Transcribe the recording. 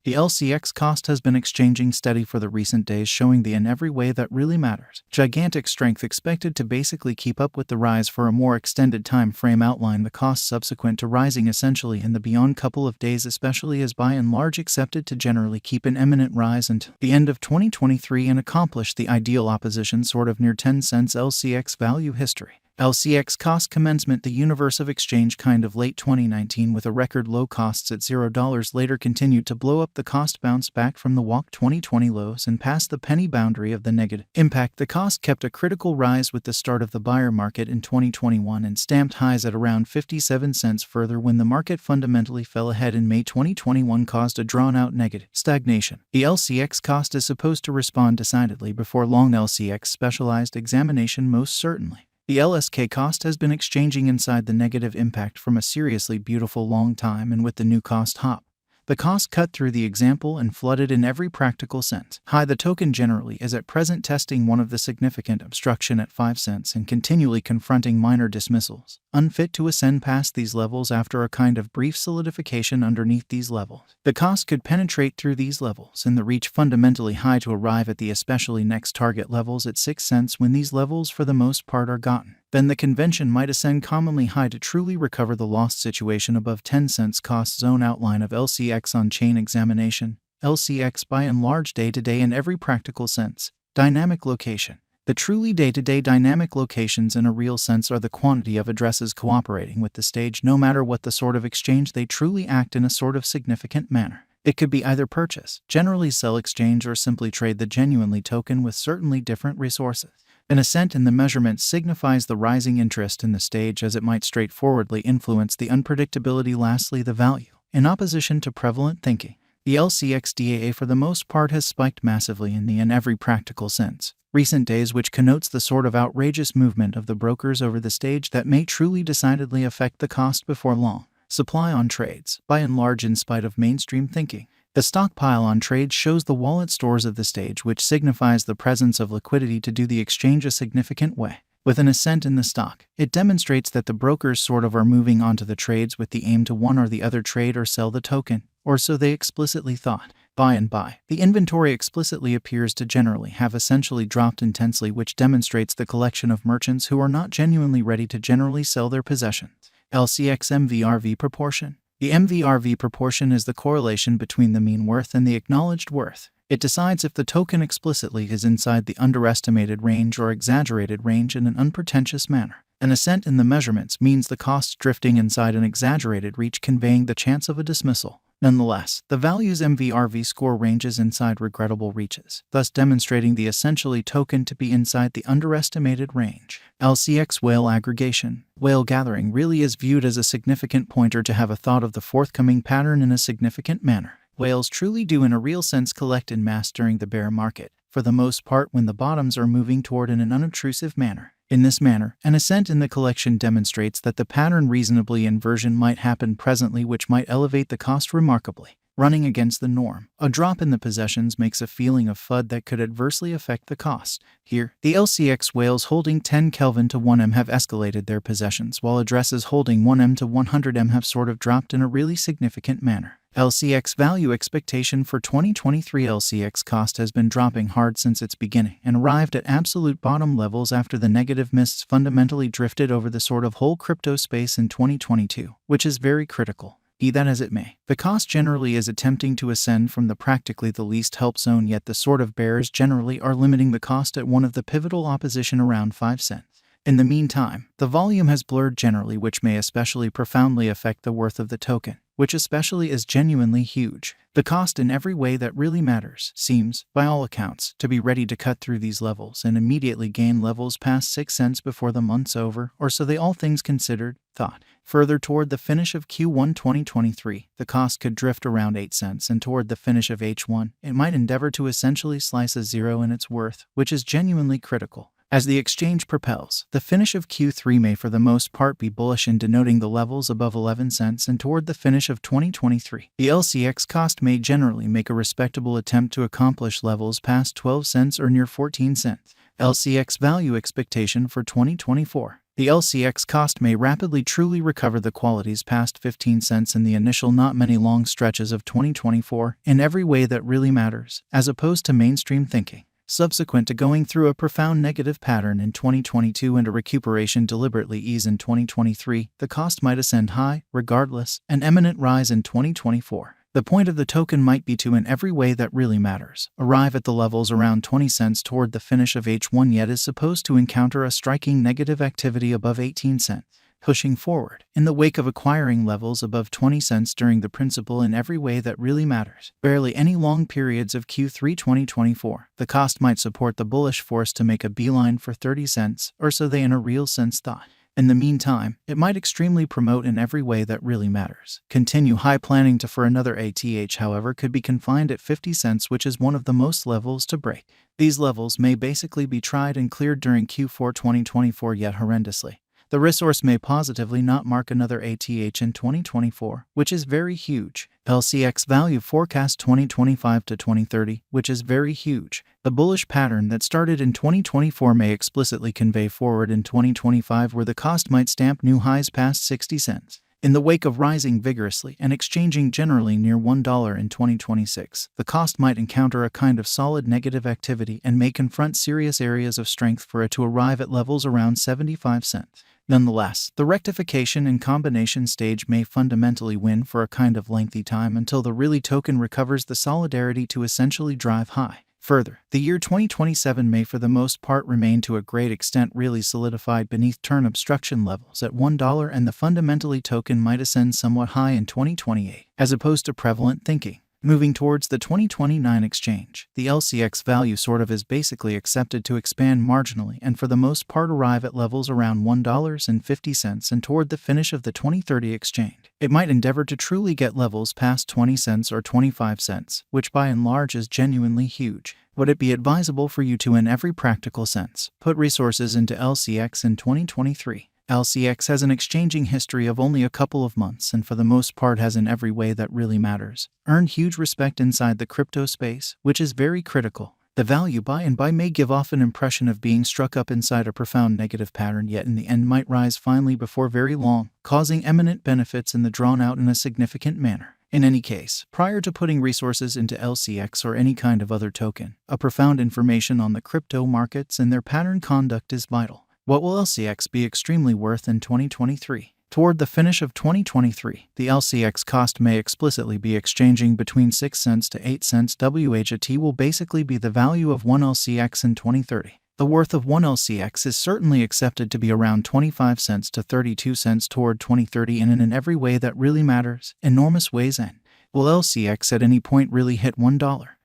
The LCX cost has been exchanging steady for the recent days, showing the in every way that really matters. Gigantic strength expected to basically keep up with the rise for a more extended time frame. Outline the cost subsequent to rising essentially in the beyond couple of days, especially as by and large accepted to generally keep an imminent rise until the end of 2023 and accomplish the ideal opposition sort of near 10 cents LCX value history. LCX cost commencement. The universe of exchange kind of late 2019 with a record low costs at $0 later continued to blow up. The cost bounced back from the walk 2020 lows and past the penny boundary of the negative impact. The cost kept a critical rise with the start of the buyer market in 2021 and stamped highs at around 57 cents further when the market fundamentally fell ahead in May 2021, caused a drawn-out negative stagnation. The LCX cost is supposed to respond decidedly before long. LCX specialized examination most certainly. The LSK cost has been exchanging inside the negative impact from a seriously beautiful long time, and with the new cost hop, the cost cut through the example and flooded in every practical sense. High. The token generally is at present testing one of the significant obstruction at 5 cents and continually confronting minor dismissals, unfit to ascend past these levels after a kind of brief solidification underneath these levels. The cost could penetrate through these levels and the reach fundamentally high to arrive at the especially next target levels at 6 cents. When these levels for the most part are gotten, then the convention might ascend commonly high to truly recover the lost situation above 10 cents cost zone. Outline of LCX on-chain examination. LCX by and large day-to-day in every practical sense. Dynamic location. The truly day-to-day dynamic locations in a real sense are the quantity of addresses cooperating with the stage. No matter what the sort of exchange, they truly act in a sort of significant manner. It could be either purchase, generally sell exchange, or simply trade the genuinely token with certainly different resources. An ascent in the measurement signifies the rising interest in the stage, as it might straightforwardly influence the unpredictability. Lastly, the value. In opposition to prevalent thinking, the LCX DAA for the most part has spiked massively in every practical sense. Recent days, which connotes the sort of outrageous movement of the brokers over the stage that may truly decidedly affect the cost before long. Supply on trades. By and large, in spite of mainstream thinking, the stockpile on trades shows the wallet stores of the stage, which signifies the presence of liquidity to do the exchange a significant way. With an ascent in the stock, it demonstrates that the brokers sort of are moving onto the trades with the aim to one or the other trade or sell the token, or so they explicitly thought. By and by, the inventory explicitly appears to generally have essentially dropped intensely, which demonstrates the collection of merchants who are not genuinely ready to generally sell their possessions. LCX MVRV proportion. The MVRV proportion is the correlation between the mean worth and the acknowledged worth. It decides if the token explicitly is inside the underestimated range or exaggerated range in an unpretentious manner. An ascent in the measurements means the cost drifting inside an exaggerated reach, conveying the chance of a dismissal. Nonetheless, the value's MVRV score ranges inside regrettable reaches, thus demonstrating the essentially token to be inside the underestimated range. LCX whale aggregation. Whale gathering really is viewed as a significant pointer to have a thought of the forthcoming pattern in a significant manner. Whales truly do in a real sense collect in mass during the bear market, for the most part when the bottoms are moving toward in an unobtrusive manner. In this manner, an ascent in the collection demonstrates that the pattern reasonably inversion might happen presently, which might elevate the cost remarkably. Running against the norm. A drop in the possessions makes a feeling of FUD that could adversely affect the cost. Here, the LCX whales holding 10 Kelvin to 1M have escalated their possessions, while addresses holding 1M to 100M have sort of dropped in a really significant manner. LCX value expectation for 2023. LCX cost has been dropping hard since its beginning and arrived at absolute bottom levels after the negative mists fundamentally drifted over the sort of whole crypto space in 2022, which is very critical. Be that as it may, the cost generally is attempting to ascend from the practically the least help zone, yet the sort of bears generally are limiting the cost at one of the pivotal opposition around 5 cents. In the meantime, the volume has blurred generally, which may especially profoundly affect the worth of the token, which especially is genuinely huge. The cost in every way that really matters seems, by all accounts, to be ready to cut through these levels and immediately gain levels past 6 cents before the month's over, or so they all things considered thought. Further toward the finish of Q1 2023, the cost could drift around 8 cents, and toward the finish of H1, it might endeavor to essentially slice a zero in its worth, which is genuinely critical. As the exchange propels, the finish of Q3 may for the most part be bullish in denoting the levels above 11 cents, and toward the finish of 2023, the LCX cost may generally make a respectable attempt to accomplish levels past 12 cents or near 14 cents. LCX value expectation for 2024. The LCX cost may rapidly truly recover the qualities past 15 cents in the initial not many long stretches of 2024 in every way that really matters, as opposed to mainstream thinking. Subsequent to going through a profound negative pattern in 2022 and a recuperation deliberately ease in 2023, the cost might ascend high, regardless, an imminent rise in 2024. The point of the token might be to, in every way that really matters, arrive at the levels around 20 cents toward the finish of H1, yet is supposed to encounter a striking negative activity above 18 cents. Pushing forward, in the wake of acquiring levels above 20 cents during the principal in every way that really matters, barely any long periods of Q3 2024, the cost might support the bullish force to make a beeline for 30 cents, or so they in a real sense thought. In the meantime, it might extremely promote in every way that really matters. Continue high planning to for another ATH, however, could be confined at 50 cents, which is one of the most levels to break. These levels may basically be tried and cleared during Q4 2024, yet horrendously. The resource may positively not mark another ATH in 2024, which is very huge. LCX value forecast 2025 to 2030, which is very huge. The bullish pattern that started in 2024 may explicitly convey forward in 2025, where the cost might stamp new highs past 60 cents. In the wake of rising vigorously and exchanging generally near $1 in 2026, the cost might encounter a kind of solid negative activity and may confront serious areas of strength for it to arrive at levels around 75 cents. Nonetheless, the rectification and combination stage may fundamentally win for a kind of lengthy time until the really token recovers the solidarity to essentially drive high. Further, the year 2027 may for the most part remain to a great extent really solidified beneath turn obstruction levels at $1, and the fundamentally token might ascend somewhat high in 2028, as opposed to prevalent thinking. Moving towards the 2029 exchange, the LCX value sort of is basically accepted to expand marginally and for the most part arrive at levels around $1.50, and toward the finish of the 2030 exchange, it might endeavor to truly get levels past 20 cents or 25 cents, which by and large is genuinely huge. Would it be advisable for you to, in every practical sense, put resources into LCX in 2023? LCX has an exchanging history of only a couple of months and for the most part has, in every way that really matters, earned huge respect inside the crypto space, which is very critical. The value by and by may give off an impression of being struck up inside a profound negative pattern, yet in the end might rise finally before very long, causing eminent benefits in the drawn out in a significant manner. In any case, prior to putting resources into LCX or any kind of other token, a profound information on the crypto markets and their pattern conduct is vital. What will LCX be extremely worth in 2023? Toward the finish of 2023, the LCX cost may explicitly be exchanging between 6 cents to 8 cents. WHT will basically be the value of 1 LCX in 2030. The worth of 1 LCX is certainly accepted to be around 25 cents to 32 cents toward 2030, and in every way that really matters, enormous ways end. Will LCX at any point really hit $1?